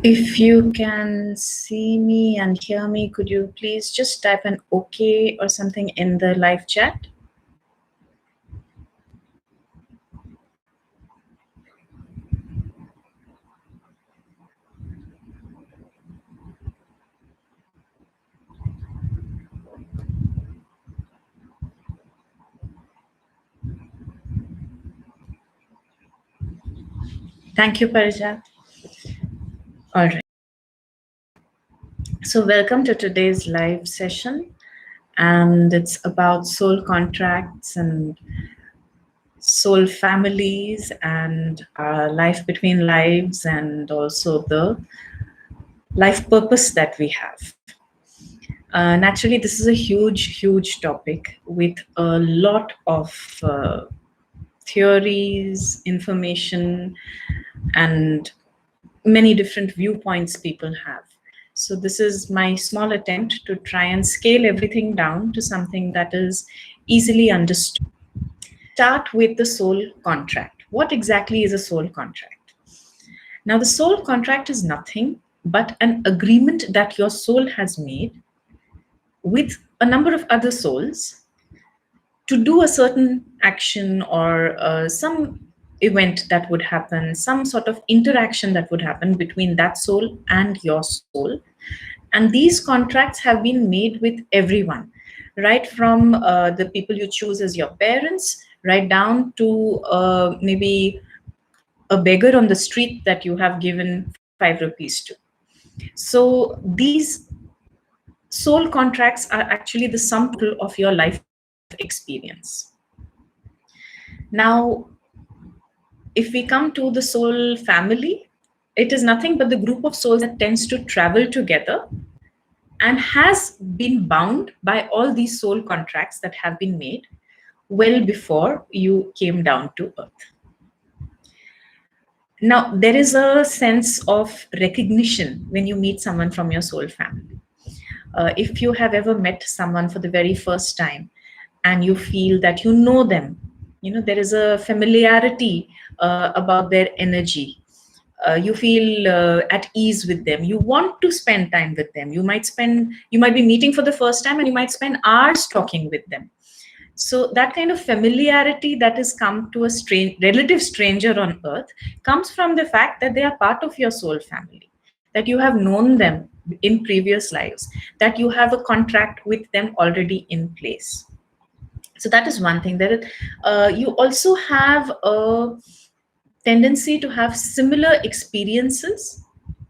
If you can see me and hear me, could you please just type an OK or something in the live chat? Thank you, Parijat. All right. So welcome to today's live session. And it's about soul contracts and soul families and life between lives, and also the life purpose that we have. Naturally, this is a huge topic with a lot of theories, information, and many different viewpoints people have. So this is my small attempt to try and scale everything down to something that is easily understood. Start with the soul contract. What exactly is a soul contract? Now, the soul contract is nothing but an agreement that your soul has made with a number of other souls to do a certain action or some event that would happen, some sort of interaction that would happen between that soul and your soul. And these contracts have been made with everyone, right from the people you choose as your parents, right down to maybe a beggar on the street that you have given 5 rupees to. So these soul contracts are actually the sum total of your life experience. Now, if we come to the soul family, it is nothing but the group of souls that tends to travel together and has been bound by all these soul contracts that have been made well before you came down to earth. Now, there is a sense of recognition when you meet someone from your soul family. If you have ever met someone for the very first time and you feel that you know them, there is a familiarity about their energy. You feel at ease with them. You want to spend time with them. You might be meeting for the first time and you might spend hours talking with them. So that kind of familiarity that has come to a relative stranger on earth comes from the fact that they are part of your soul family, that you have known them in previous lives, that you have a contract with them already in place. So that is one thing. You also have a tendency to have similar experiences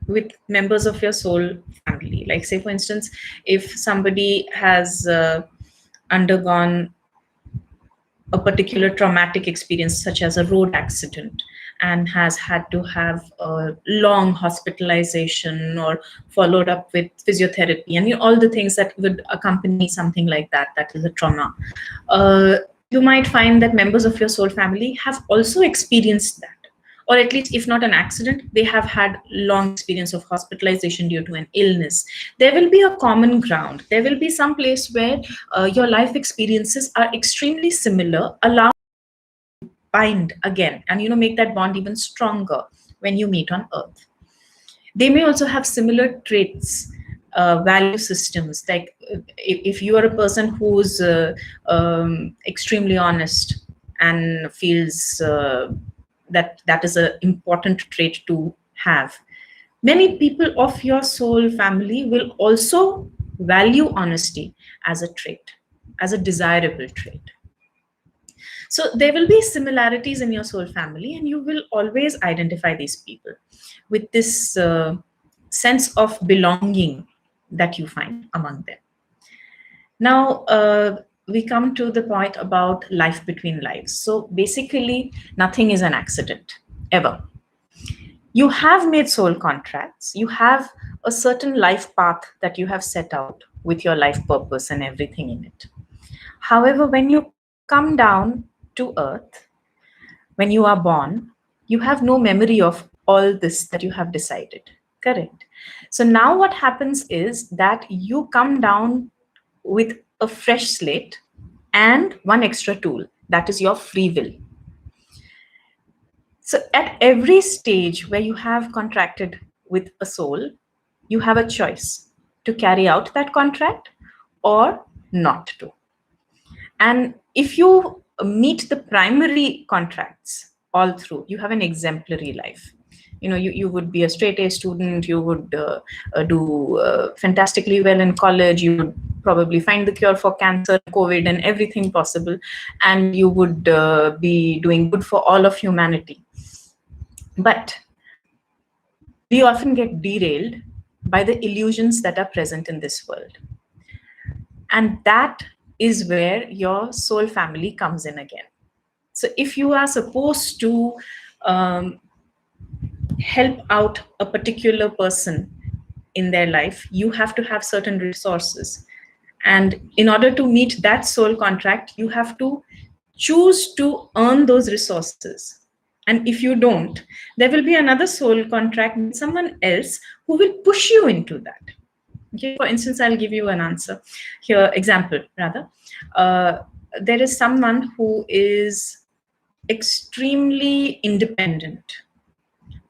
with members of your soul family. Like, say, for instance, if somebody has undergone a particular traumatic experience, such as a road accident, and has had to have a long hospitalization or followed up with physiotherapy and all the things that would accompany something like that, that is a trauma. You might find that members of your soul family have also experienced that, or at least, if not an accident, they have had long experience of hospitalization due to an illness. There will be a common ground. There will be some place where your life experiences are extremely similar, allow bind again, and make that bond even stronger when you meet on earth. They may also have similar traits, value systems. Like, if you are a person who's extremely honest and feels that is an important trait to have, many people of your soul family will also value honesty as a trait, as a desirable trait. So there will be similarities in your soul family, and you will always identify these people with this sense of belonging that you find among them. Now, we come to the point about life between lives. So basically, nothing is an accident, ever. You have made soul contracts. You have a certain life path that you have set out with your life purpose and everything in it. However, when you come down to earth, when you are born, you have no memory of all this that you have decided. Correct. So now what happens is that you come down with a fresh slate and one extra tool, that is your free will. So at every stage where you have contracted with a soul, you have a choice to carry out that contract or not to. And if you meet the primary contracts all through, you have an exemplary life. You would be a straight A student, you would do fantastically well in college, you would probably find the cure for cancer, COVID, and everything possible, and you would be doing good for all of humanity. But we often get derailed by the illusions that are present in this world. And that is where your soul family comes in again. So if you are supposed to help out a particular person in their life, you have to have certain resources. And in order to meet that soul contract, you have to choose to earn those resources. And if you don't, there will be another soul contract with someone else who will push you into that. Okay, for instance, I'll give you an answer here, example rather. There is someone who is extremely independent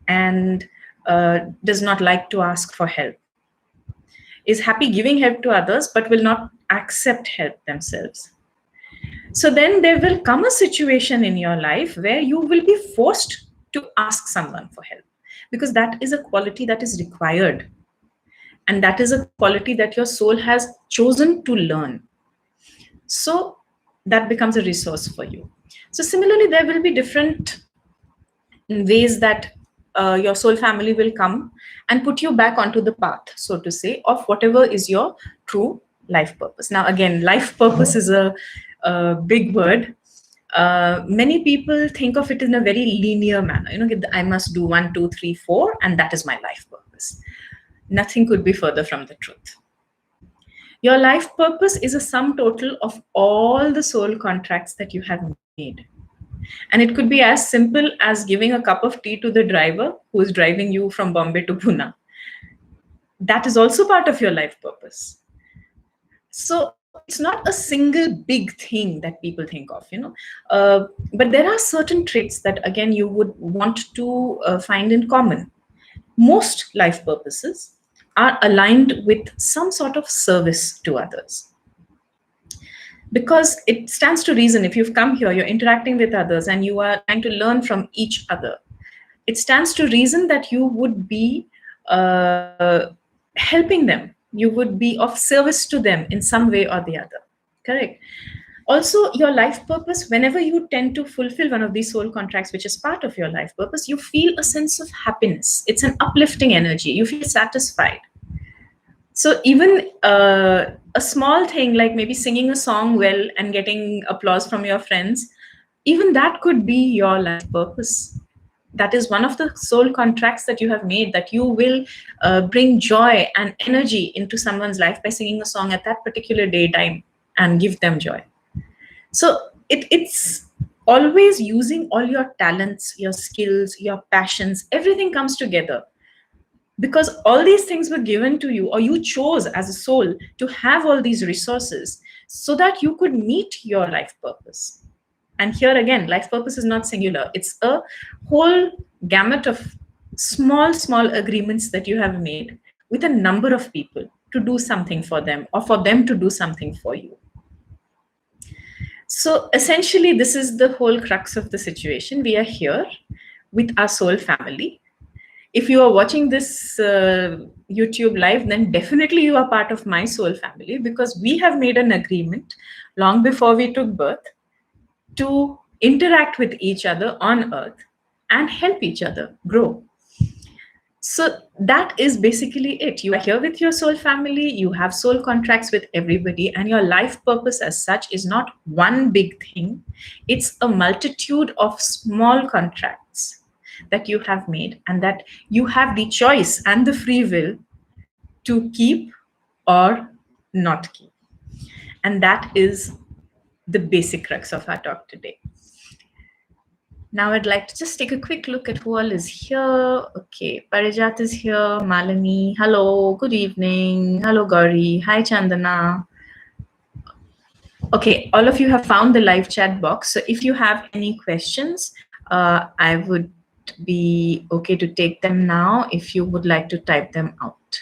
and does not like to ask for help, is happy giving help to others, but will not accept help themselves. So then there will come a situation in your life where you will be forced to ask someone for help, because that is a quality that is required. And that is a quality that your soul has chosen to learn. So that becomes a resource for you. So similarly, there will be different ways that your soul family will come and put you back onto the path, so to say, of whatever is your true life purpose. Now, again, life purpose is a big word. Many people think of it in a very linear manner. I must do 1, 2, 3, 4, and that is my life purpose. Nothing could be further from the truth. Your life purpose is a sum total of all the soul contracts that you have made. And it could be as simple as giving a cup of tea to the driver who is driving you from Bombay to Pune. That is also part of your life purpose. So it's not a single big thing that people think of, but there are certain traits that, again, you would want to find in common. Most life purposes are aligned with some sort of service to others. Because it stands to reason, if you've come here, you're interacting with others and you are trying to learn from each other, it stands to reason that you would be helping them. You would be of service to them in some way or the other. Correct? Also, your life purpose, whenever you tend to fulfill one of these soul contracts, which is part of your life purpose, you feel a sense of happiness. It's an uplifting energy. You feel satisfied. So even a small thing like maybe singing a song well and getting applause from your friends, even that could be your life purpose. That is one of the soul contracts that you have made, that you will bring joy and energy into someone's life by singing a song at that particular daytime and give them joy. So it's always using all your talents, your skills, your passions, everything comes together. Because all these things were given to you, or you chose as a soul to have all these resources so that you could meet your life purpose. And here again, life purpose is not singular. It's a whole gamut of small agreements that you have made with a number of people to do something for them, or for them to do something for you. So essentially, this is the whole crux of the situation. We are here with our soul family. If you are watching this YouTube live, then definitely you are part of my soul family, because we have made an agreement long before we took birth to interact with each other on earth and help each other grow. So that is basically it. You are here with your soul family, you have soul contracts with everybody, and your life purpose as such is not one big thing. It's a multitude of small contracts that you have made, and that you have the choice and the free will to keep or not keep. And that is the basic crux of our talk today. Now I'd like to just take a quick look at who all is here. Okay, Parijat is here, Malini, hello, good evening, hello Gauri, hi Chandana. Okay, all of you have found the live chat box. So if you have any questions, I would be okay to take them now if you would like to type them out.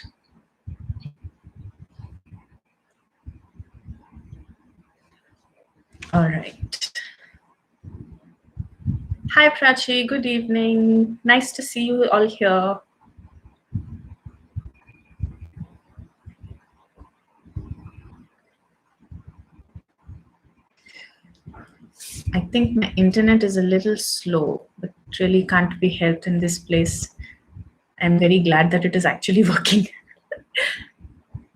All right. Hi, Prachi. Good evening. Nice to see you all here. I think my internet is a little slow, but really can't be helped in this place. I'm very glad that it is actually working.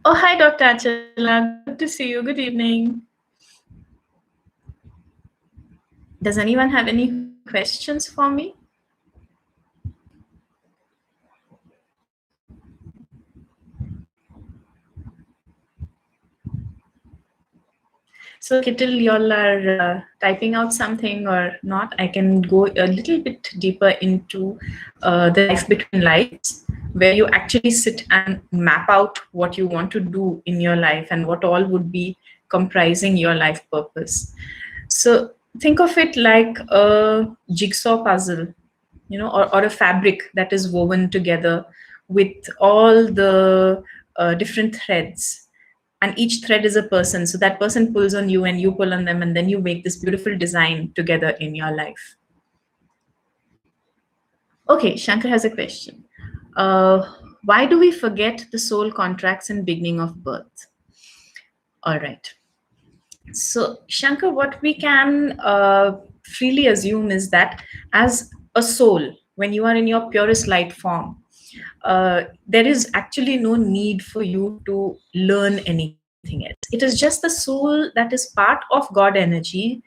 Oh, hi, Dr. Achila. Good to see you. Good evening. Does anyone have any questions for me? So, Kittil, y'all are typing out something or not? I can go a little bit deeper into the life between lives, where you actually sit and map out what you want to do in your life and what all would be comprising your life purpose. So, think of it like a jigsaw puzzle, or a fabric that is woven together with all the different threads, and each thread is a person, so that person pulls on you and you pull on them, and then you make this beautiful design together in your life. Okay, Shankar has a question. Why do we forget the soul contracts in beginning of birth? All right. So, Shankar, what we can freely assume is that as a soul, when you are in your purest light form, there is actually no need for you to learn anything else. It is just the soul that is part of God energy.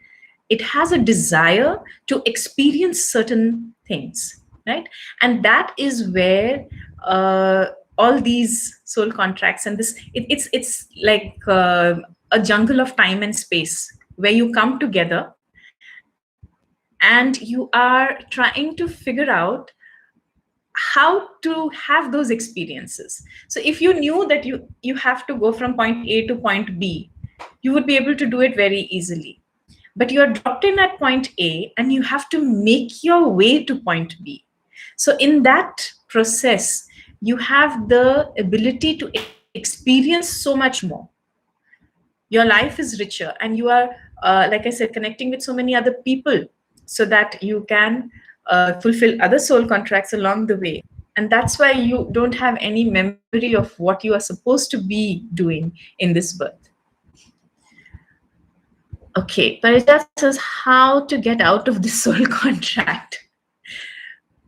It has a desire to experience certain things, right? And that is where all these soul contracts and it's like a jungle of time and space where you come together and you are trying to figure out how to have those experiences. So if you knew that you have to go from point A to point B, you would be able to do it very easily. But you're dropped in at point A and you have to make your way to point B. So in that process, you have the ability to experience so much more. Your life is richer, and you are, like I said, connecting with so many other people so that you can fulfill other soul contracts along the way. And that's why you don't have any memory of what you are supposed to be doing in this birth. Okay, Parijat says how to get out of the soul contract.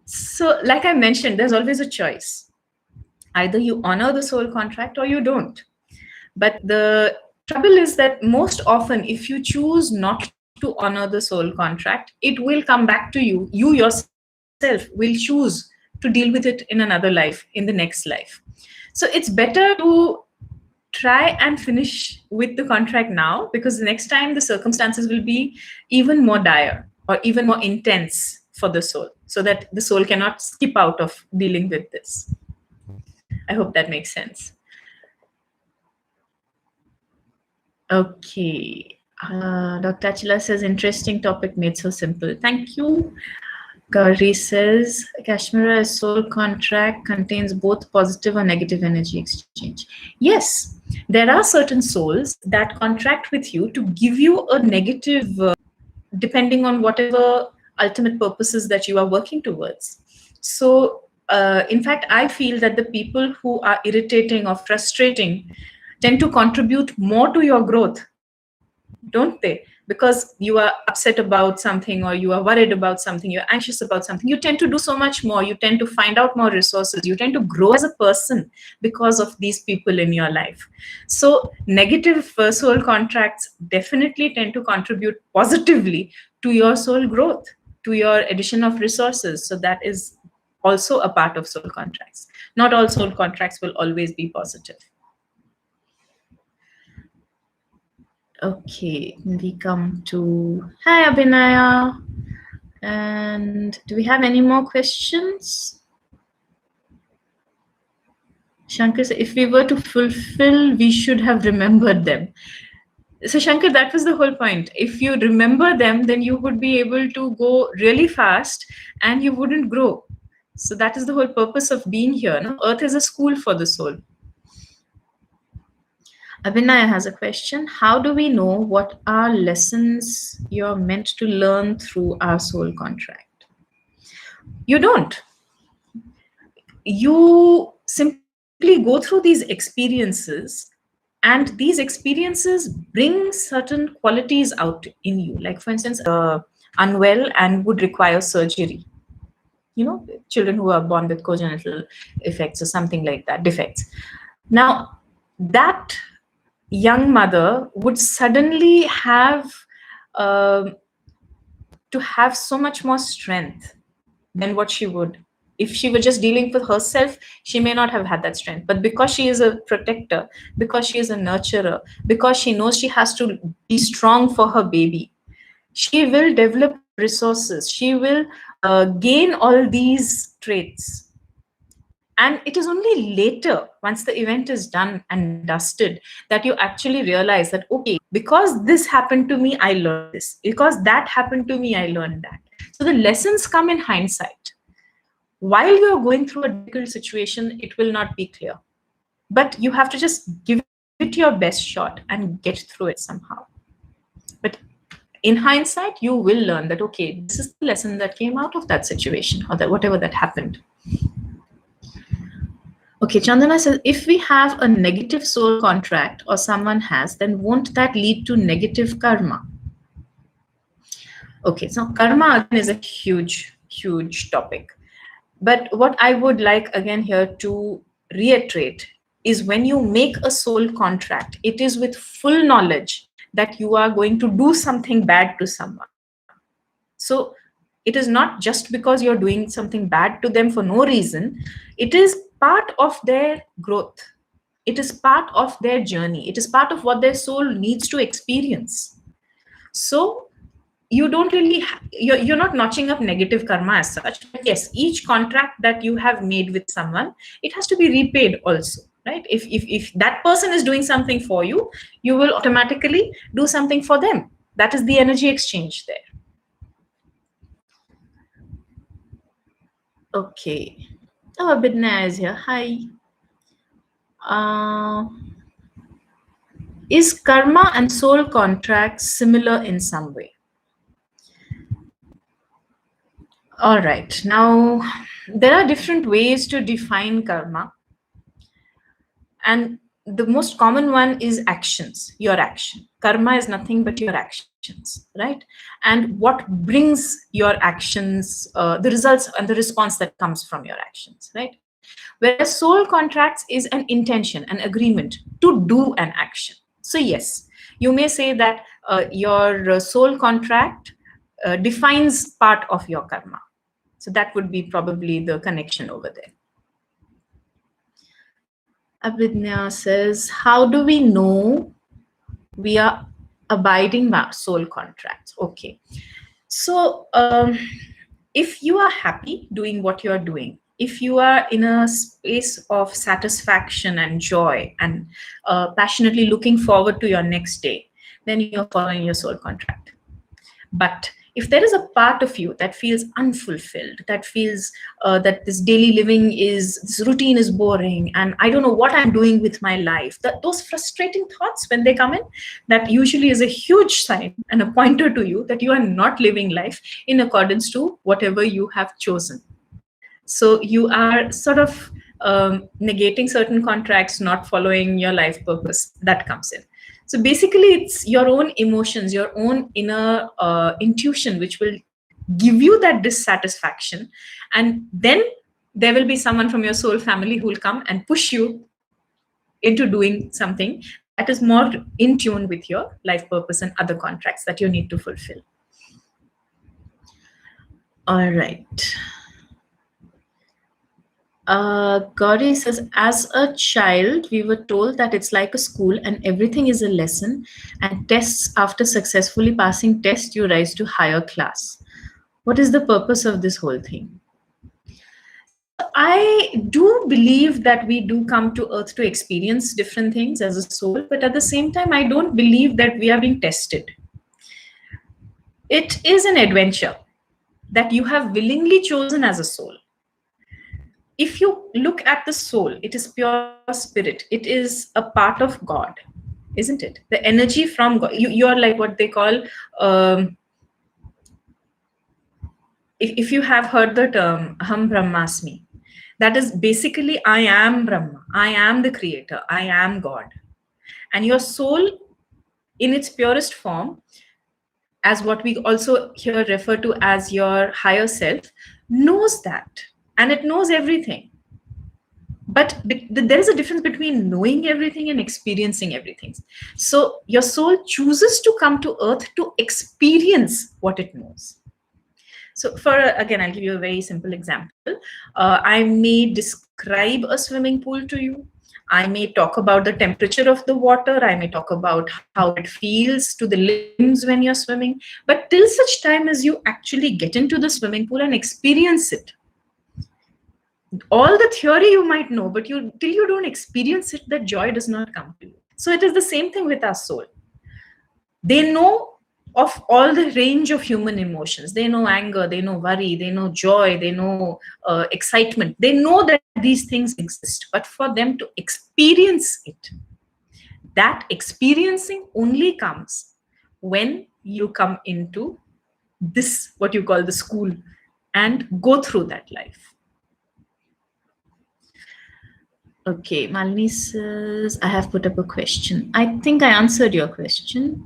So, like I mentioned, there's always a choice. Either you honor the soul contract or you don't. But the trouble is that most often, if you choose not to honor the soul contract, it will come back to you. You yourself will choose to deal with it in another life, in the next life. So it's better to try and finish with the contract now, because the next time the circumstances will be even more dire or even more intense for the soul, so that the soul cannot skip out of dealing with this. I hope that makes sense. Okay. Dr. Achila says, interesting topic made so simple. Thank you. Gauri says, Kashmira, a soul contract contains both positive or negative energy exchange. Yes, there are certain souls that contract with you to give you a negative, depending on whatever ultimate purposes that you are working towards. So, in fact, I feel that the people who are irritating or frustrating tend to contribute more to your growth, don't they? Because you are upset about something, or you are worried about something, you're anxious about something, you tend to do so much more, you tend to find out more resources, you tend to grow as a person because of these people in your life. So negative soul contracts definitely tend to contribute positively to your soul growth, to your addition of resources. So that is also a part of soul contracts. Not all soul contracts will always be positive. Okay, we come to hi Abhinaya. And do we have any more questions? Shankar said, if we were to fulfill, we should have remembered them. So Shankar, that was the whole point. If you remember them, then you would be able to go really fast and you wouldn't grow. So that is the whole purpose of being here. No, Earth is a school for the soul. Abhinaya has a question. How do we know what are lessons you're meant to learn through our soul contract? You don't. You simply go through these experiences, and these experiences bring certain qualities out in you. Like, for instance, unwell and would require surgery. Children who are born with congenital effects or something like that, defects. Now, that young mother would suddenly have uh, to have so much more strength than what she would. If she were just dealing with herself, she may not have had that strength. But because she is a protector, because she is a nurturer, because she knows she has to be strong for her baby, she will develop resources. She will gain all these traits. And it is only later, once the event is done and dusted, that you actually realize that, okay, because this happened to me, I learned this. Because that happened to me, I learned that. So the lessons come in hindsight. While you're going through a difficult situation, it will not be clear. But you have to just give it your best shot and get through it somehow. But in hindsight, you will learn that, okay, this is the lesson that came out of that situation, or that whatever that happened. Okay, Chandana says, if we have a negative soul contract or someone has, then won't that lead to negative karma? Okay, so karma again is a huge, huge topic. But what I would like again here to reiterate is, when you make a soul contract, it is with full knowledge that you are going to do something bad to someone. So it is not just because you're doing something bad to them for no reason. It is part of their growth. It is part of their journey. It is part of what their soul needs to experience. So you don't really you're not notching up negative karma as such, but yes, each contract that you have made with someone, it has to be repaid also, right? If that person is doing something for you, you will automatically do something for them. That is the energy exchange there. Okay. Oh, Abhidna is here. Hi. uh, is karma and soul contracts similar in some way? All right. Now, there are different ways to define karma. And the most common one is actions, your action. Karma is nothing but your actions, right? And what brings your actions, the results and the response that comes from your actions, right? Whereas soul contracts is an intention, an agreement to do an action. So, yes, you may say that your soul contract defines part of your karma. So that would be probably the connection over there. Abhidnya says, how do we know we are abiding by soul contracts? Okay. So if you are happy doing what you are doing, if you are in a space of satisfaction and joy and passionately looking forward to your next day, then you're following your soul contract. But if there is a part of you that feels unfulfilled, that feels that this daily living this routine is boring, and I don't know what I'm doing with my life, those frustrating thoughts, when they come in, that usually is a huge sign and a pointer to you that you are not living life in accordance to whatever you have chosen. So you are sort of negating certain contracts, not following your life purpose. That comes in. So basically, it's your own emotions, your own inner intuition, which will give you that dissatisfaction. And then there will be someone from your soul family who will come and push you into doing something that is more in tune with your life purpose and other contracts that you need to fulfill. All right. Gauri says, as a child, we were told that it's like a school and everything is a lesson, and tests, after successfully passing tests, you rise to higher class. What is the purpose of this whole thing? I do believe that we do come to Earth to experience different things as a soul, but at the same time, I don't believe that we are being tested. It is an adventure that you have willingly chosen as a soul. If you look at the soul, it is pure spirit. It is a part of God, isn't it? The energy from God. You are like what they call, um, if you have heard the term Ham Brahmasmi, that is basically I am Brahma, I am the creator, I am God. And your soul, in its purest form, as what we also here refer to as your higher self, knows that, and it knows everything. But there is a difference between knowing everything and experiencing everything. So your soul chooses to come to Earth to experience what it knows. So again, I'll give you a very simple example. I may describe a swimming pool to you. I may talk about the temperature of the water. I may talk about how it feels to the limbs when you're swimming. But till such time as you actually get into the swimming pool and experience it, all the theory you might know, but till you don't experience it, that joy does not come to you. So it is the same thing with our soul. They know of all the range of human emotions. They know anger, they know worry, they know joy, they know excitement. They know that these things exist, but for them to experience it, that experiencing only comes when you come into this, what you call the school, and go through that life. Okay, Malini says, I have put up a question. I think I answered your question.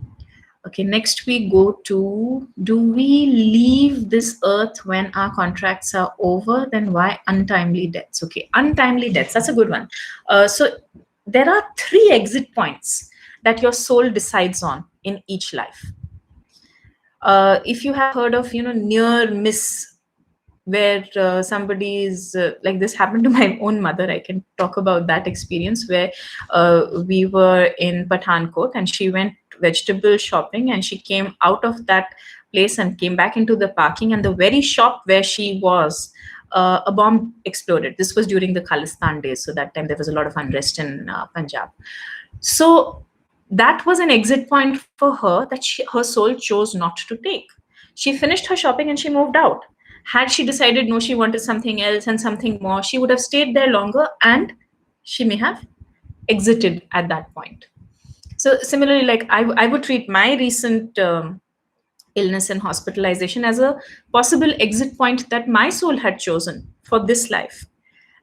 Okay, next we go to, do we leave this earth when our contracts are over? Then why untimely deaths? Okay, untimely deaths, that's a good one. So there are 3 exit points that your soul decides on in each life. If you have heard of, near miss, where somebody is like, this happened to my own mother. I can talk about that experience where we were in Pathankot and she went vegetable shopping and she came out of that place and came back into the parking, and the very shop where she was, a bomb exploded. This was during the Khalistan days, so that time there was a lot of unrest in Punjab. So that was an exit point for her that her soul chose not to take. She finished her shopping and she moved out. Had she decided no, she wanted something else and something more, she would have stayed there longer and she may have exited at that point. So similarly, like I would treat my recent illness and hospitalization as a possible exit point that my soul had chosen for this life.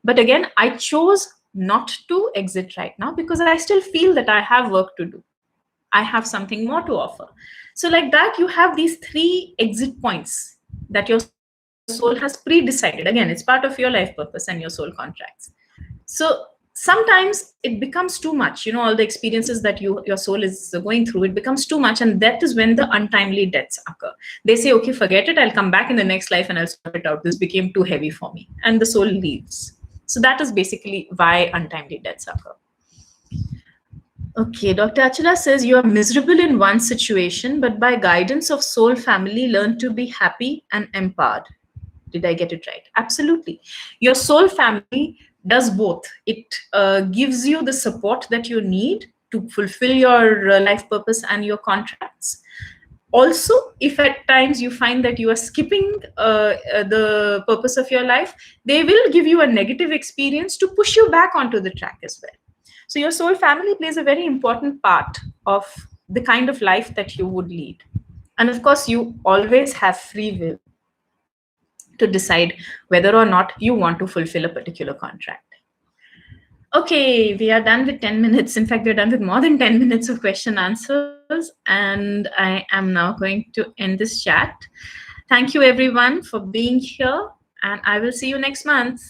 But again, I chose not to exit right now because I still feel that I have work to do. I have something more to offer. So like that, you have these 3 exit points that your soul has pre-decided. Again, it's part of your life purpose and your soul contracts. So sometimes it becomes too much, all the experiences that your soul is going through, it becomes too much, and that is when the untimely deaths occur. They say, okay, forget it, I'll come back in the next life and I'll sort it out. This became too heavy for me, and the soul leaves. So that is basically why untimely deaths occur. Okay, Dr. Achula says, you are miserable in one situation, but by guidance of soul family, learn to be happy and empowered. Did I get it right? Absolutely. Your soul family does both. It gives you the support that you need to fulfill your life purpose and your contracts. Also, if at times you find that you are skipping the purpose of your life, they will give you a negative experience to push you back onto the track as well. So your soul family plays a very important part of the kind of life that you would lead. And of course, you always have free will to decide whether or not you want to fulfill a particular contract. Okay, we are done with 10 minutes. In fact, we're done with more than 10 minutes of question answers. And I am now going to end this chat. Thank you everyone for being here, and I will see you next month.